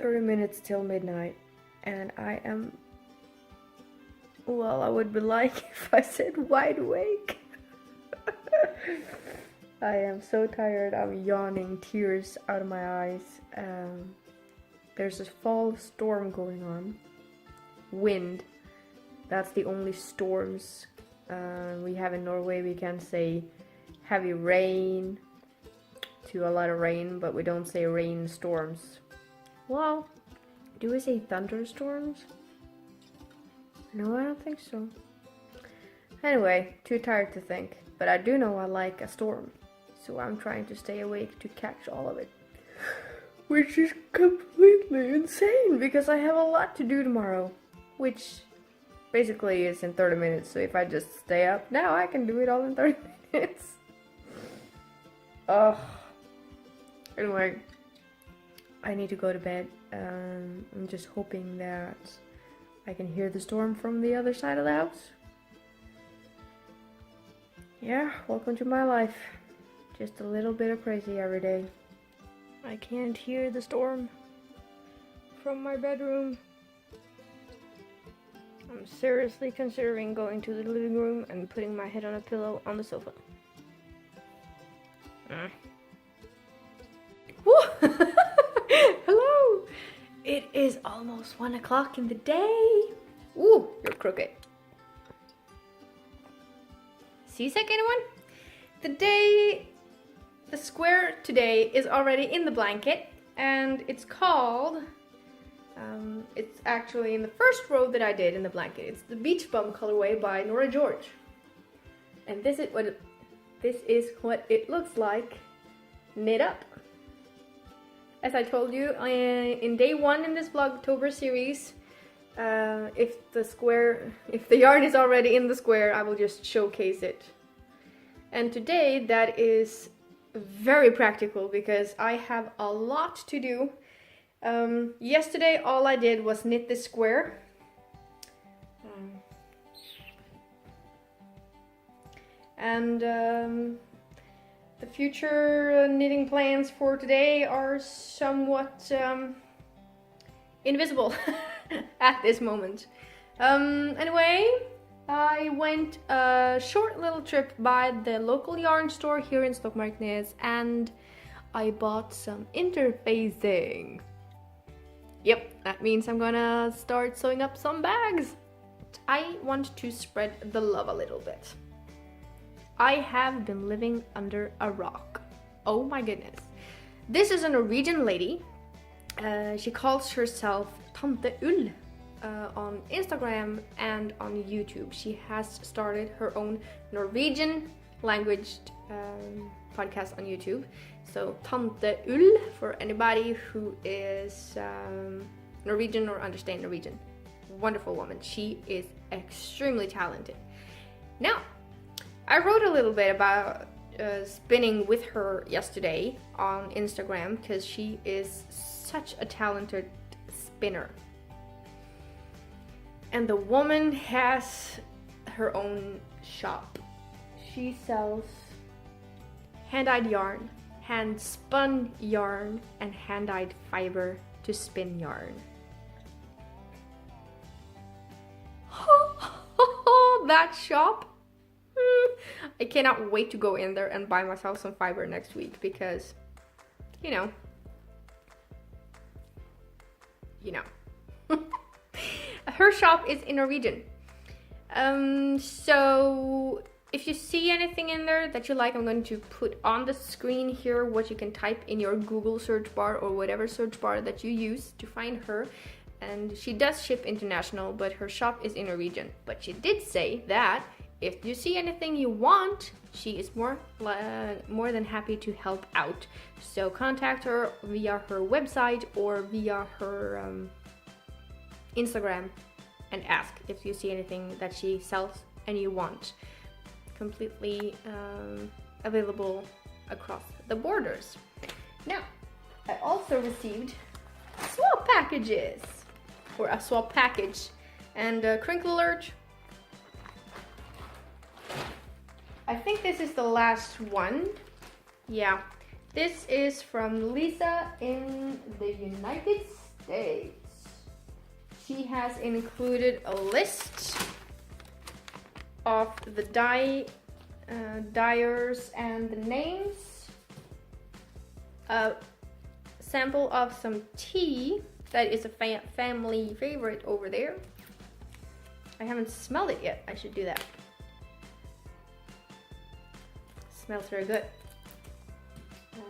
30 minutes till midnight, and I am, well, I would be lying if I said wide awake. I am so tired, I'm yawning, tears out of my eyes. There's a fall storm going on. Wind, that's the only storms we have in Norway. We can say heavy rain to a lot of rain, but we don't say rainstorms. Well, do we say thunderstorms? No, I don't think so. Anyway, too tired to think, but I do know I like a storm, so I'm trying to stay awake to catch all of it. Which is completely insane, because I have a lot to do tomorrow, which basically is in 30 minutes, so if I just stay up now, I can do it all in 30 minutes. Ugh. Anyway, I need to go to bed. I'm just hoping that I can hear the storm from the other side of the house. Yeah, welcome to my life. Just a little bit of crazy every day. I can't hear the storm from my bedroom. I'm seriously considering going to the living room and putting my head on a pillow on the sofa. Hello! It is almost 1 o'clock in the day. Ooh, you're crooked. Seasick, anyone? The square today is already in the blanket, and it's called, it's actually in the first row that I did in the blanket. It's the Beach Bum colorway by Nora George. And this is what it looks like knit up. As I told you in day 1 in this Vlogtober series, if the yarn is already in the square, I will just showcase it. And today that is very practical because I have a lot to do. Yesterday all I did was knit this square. And the future knitting plans for today are somewhat invisible at this moment. Anyway, I went a short little trip by the local yarn store here in Stockmarknes, and I bought some interfacing. Yep, that means I'm gonna start sewing up some bags. I want to spread the love a little bit. I have been living under a rock. Oh my goodness. This is a Norwegian lady. She calls herself Tante Ull on Instagram and on YouTube. She has started her own Norwegian language podcast on YouTube. So Tante Ull for anybody who is Norwegian or understand Norwegian. Wonderful woman. She is extremely talented. Now, I wrote a little bit about spinning with her yesterday on Instagram because she is such a talented spinner. And the woman has her own shop. She sells hand-dyed yarn, hand-spun yarn, and hand-dyed fiber to spin yarn. That shop! I cannot wait to go in there and buy myself some fiber next week because, you know. Her shop is in Norwegian. So if you see anything in there that you like, I'm going to put on the screen here what you can type in your Google search bar or whatever search bar that you use to find her. And she does ship international, but her shop is in Norwegian. But she did say that if you see anything you want, she is more than happy to help out. So contact her via her website or via her Instagram and ask if you see anything that she sells and you want. Completely available across the borders. Now, I also received swap packages, or a swap package, and crinkle alert. I think this is the last one. Yeah, this is from Lisa in the United States. She has included a list of the dyers and the names. A sample of some tea that is a family favorite over there. I haven't smelled it yet. I should do that. Smells very good.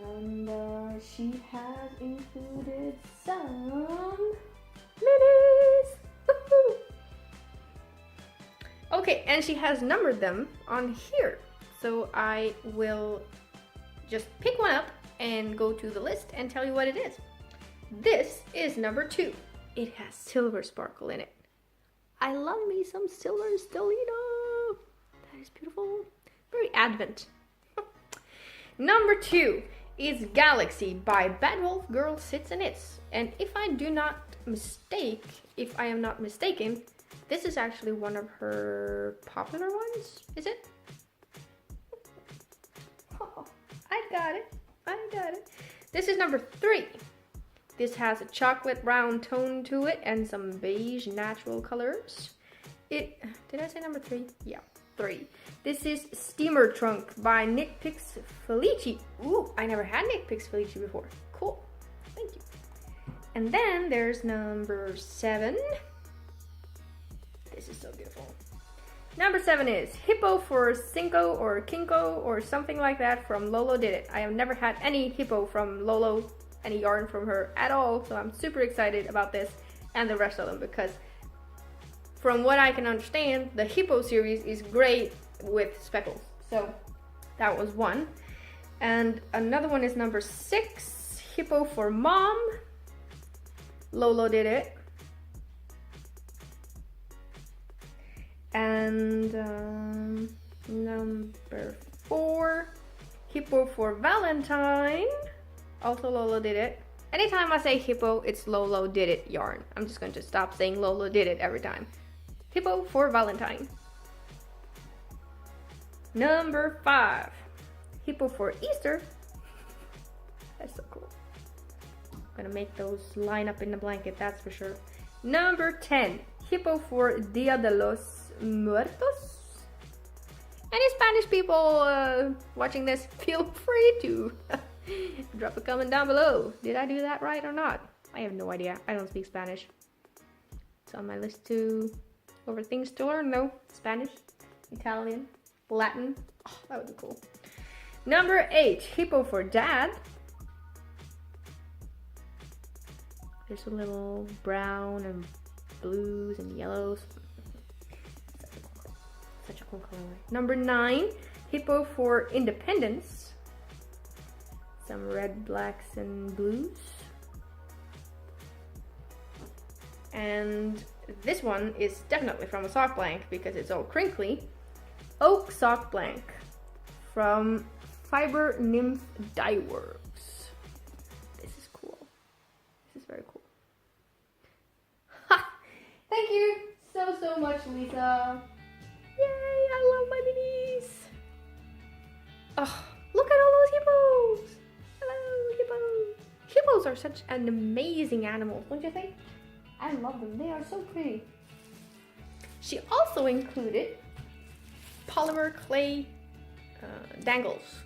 And she has included some minis. Okay, and she has numbered them on here. So I will just pick one up and go to the list and tell you what it is. This is number 2. It has silver sparkle in it. I love me some silver stellina. That is beautiful. Very Advent. Number 2 is Galaxy by Bad Wolf Girl Sits and Knits. And if I am not mistaken, this is actually one of her popular ones, is it? Oh, I got it. This is number 3. This has a chocolate brown tone to it and some beige natural colors. Did I say number 3? Yeah, 3. This is Steamer Trunk by Knit Picks Felici. Ooh, I never had Knit Picks Felici before. Cool, thank you. And then there's number 7. This is so beautiful. Number 7 is Hippo for Cinco or Kinko or something like that from Lolo Did It. I have never had any hippo from Lolo, any yarn from her at all, so I'm super excited about this and the rest of them because from what I can understand, the Hippo series is great with speckles. So that was one. And another one is number 6, Hippo for Mom. Lolo Did It. And number 4, Hippo for Valentine. Also Lolo Did It. Anytime I say Hippo, it's Lolo Did It yarn. I'm just going to stop saying Lolo Did It every time. Hippo for Valentine. Number 5, Hippo for Easter. That's so cool. I'm gonna make those line up in the blanket, that's for sure. Number 10, Hippo for Dia de los Muertos. Any Spanish people watching this, feel free to drop a comment down below. Did I do that right or not? I have no idea. I don't speak Spanish. It's on my list too. Over things to learn though. Spanish, Italian, Latin. Oh, that would be cool. Number 8, Hippo for Dad. There's a little brown and blues and yellows. Such a cool color. Number 9, Hippo for Independence. Some red, blacks, and blues. And this one is definitely from a sock blank because it's all crinkly. Oak Sock Blank from Fiber Nymph Dye Works. This is cool. This is very cool. Ha! Thank you so much, Lisa. Yay, I love my minis. Oh, look at all those hippos. Hello, hippos. Hippos are such an amazing animal, don't you think? I love them. They are so pretty. She also included polymer clay dangles,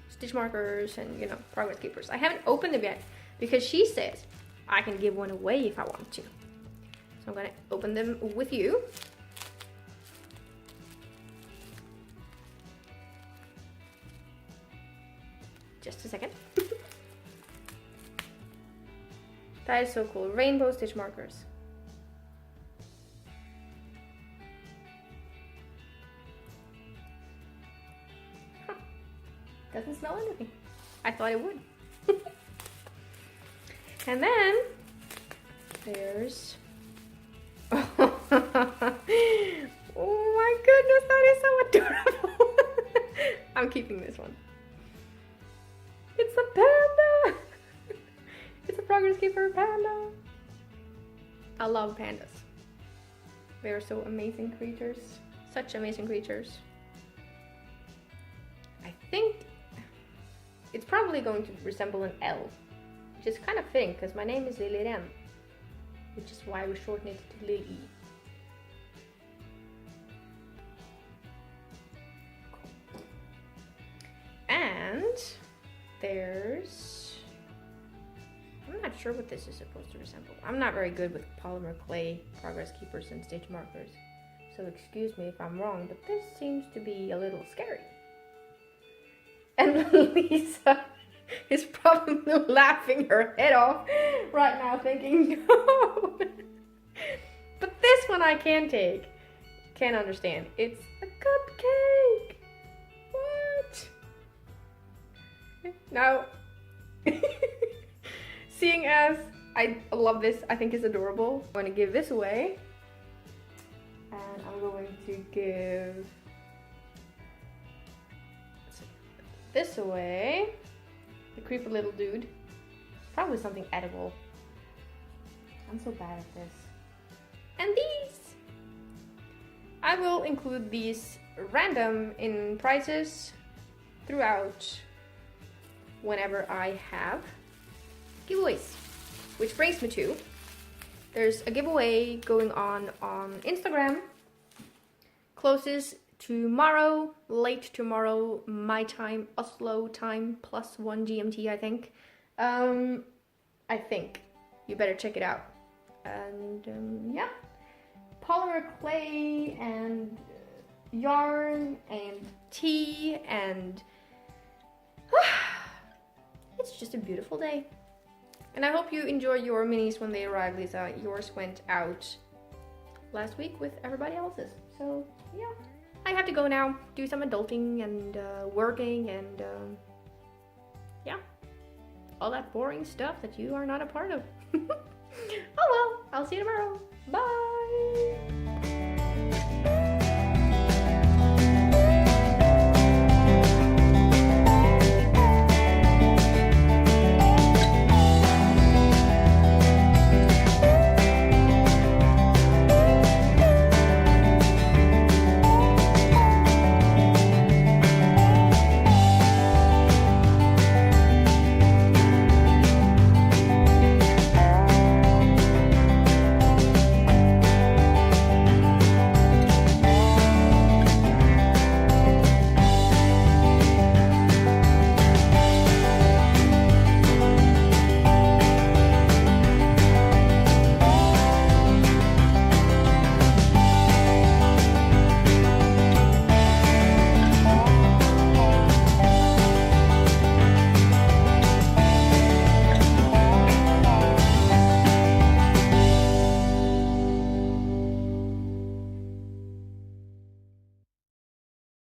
stitch markers, and progress keepers. I haven't opened them yet because she says I can give one away if I want to. So I'm gonna open them with you. Just a second. That is so cool. Rainbow stitch markers. Huh. Doesn't smell anything. I thought it would. And then there's oh my goodness, that is so adorable. I'm keeping this one. It's a panda. It's a progress keeper panda. I love pandas. They are so amazing creatures. Such amazing creatures. I think it's probably going to resemble an L, which is kind of fitting because my name is Lilian. which is why we shorten it to little e. Cool. And there's, I'm not sure what this is supposed to resemble. I'm not very good with polymer clay, progress keepers, and stitch markers. So excuse me if I'm wrong, but this seems to be a little scary. And Lisa is probably laughing her head off right now thinking, no. But this one I can take. Can't understand. It's a cupcake. What? Now, seeing as I love this, I think it's adorable. I'm going to give this away. And I'm going to give this away. The creepy little dude. Probably something edible. I'm so bad at this. And these! I will include these random in prices throughout whenever I have giveaways. Which brings me to, there's a giveaway going on Instagram. Closes tomorrow, late tomorrow, my time, Oslo time, +1 GMT, I think. I think. You better check it out. And yeah. Polymer clay and yarn and tea and it's just a beautiful day. And I hope you enjoy your minis when they arrive, Lisa. Yours went out last week with everybody else's. So yeah, I have to go now, do some adulting and working and yeah, all that boring stuff that you are not a part of. Oh well, I'll see you tomorrow. Bye!